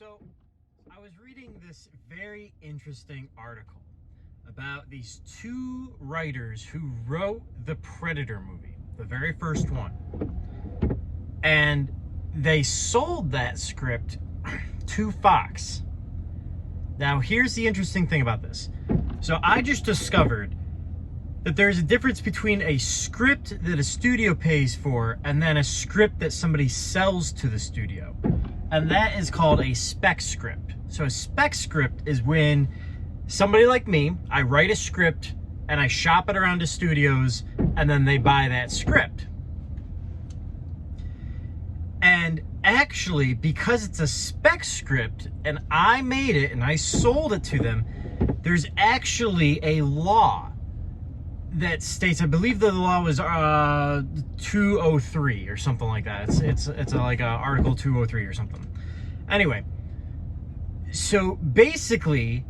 So, I was reading this very interesting article about these two writers who wrote the Predator movie, the very first one. And they sold that script to Fox. Now, here's the interesting thing about this. So, I just discovered that there's a difference between a script that a studio pays for and then a script that somebody sells to the studio. And that is called a spec script. So a spec script is when somebody like me, I write a script and I shop it around to studios and then they buy that script. And actually, because it's a spec script and I made it and I sold it to them, there's actually a law that states, I believe the law was 203 or something like that. It's like Article 203 or something. Anyway, so basically,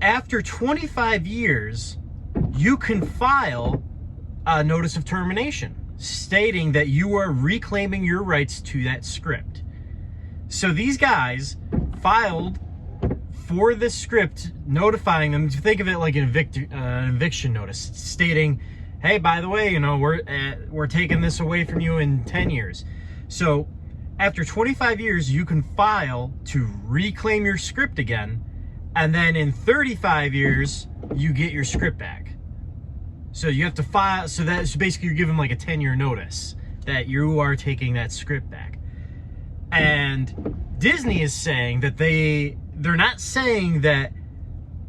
after 25 years, you can file a notice of termination stating that you are reclaiming your rights to that script. So these guys filed for this script, notifying them, to think of it like an eviction notice, stating, hey, by the way, you know, we're taking this away from you in 10 years. So after 25 years, you can file to reclaim your script again, and then in 35 years, you get your script back. So you have to file, so basically you're given like a 10-year notice that you are taking that script back. And Disney is saying that they're not saying that,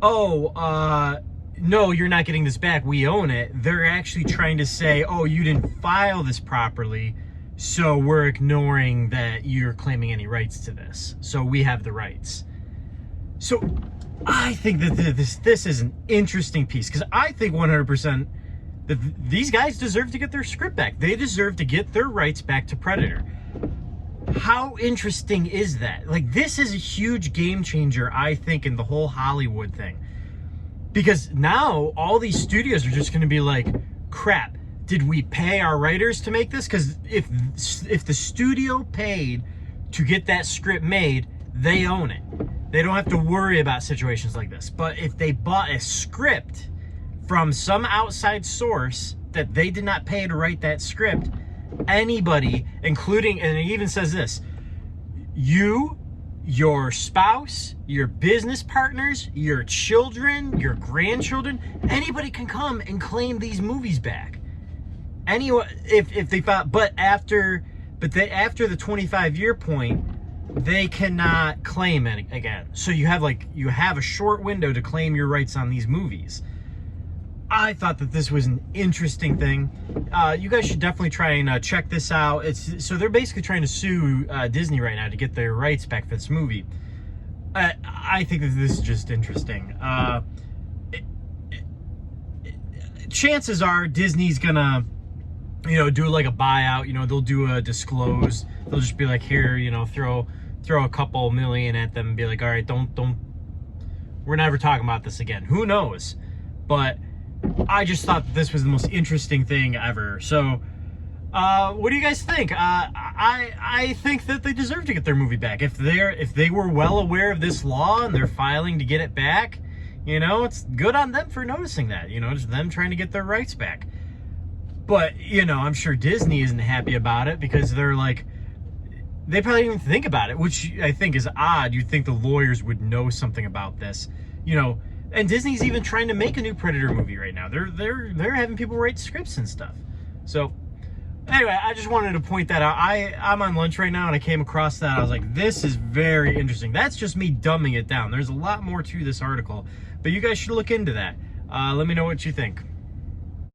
oh, no, you're not getting this back, we own it. They're actually trying to say, oh, you didn't file this properly, so we're ignoring that you're claiming any rights to this. So we have the rights. So I think that this is an interesting piece, because I think 100% that these guys deserve to get their script back. They deserve to get their rights back to Predator. How interesting is that? Like, this is a huge game changer, I think, in the whole Hollywood thing. Because now all these studios are just going to be like, crap, did we pay our writers to make this? Because if the studio paid to get that script made, they own it. They don't have to worry about situations like this. But if they bought a script from some outside source that they did not pay to write that script, anybody, including, and it even says this, you, your spouse, your business partners, your children, your grandchildren, anybody can come and claim these movies back. Anyone, if they thought, but after the 25-year point, they cannot claim it again. So you have a short window to claim your rights on these movies. I thought that this was an interesting thing. You guys should definitely try and check this out. So they're basically trying to sue Disney right now to get their rights back for this movie. I think that this is just interesting. Chances are Disney's gonna, do like a buyout. They'll do a disclose. They'll just be like, here, throw a couple million at them and be like, all right, don't, we're never talking about this again. Who knows? But I just thought that this was the most interesting thing ever. So, what do you guys think? I think that they deserve to get their movie back. If they were well aware of this law and they're filing to get it back, it's good on them for noticing that. Just them trying to get their rights back. But, I'm sure Disney isn't happy about it, because they're like, they probably didn't even think about it, which I think is odd. You'd think the lawyers would know something about this, And Disney's even trying to make a new Predator movie right now. They're having people write scripts and stuff. So anyway, I just wanted to point that out. I'm on lunch right now and I came across that. I was like, this is very interesting. That's just me dumbing it down. There's a lot more to this article, but you guys should look into that. Let me know what you think.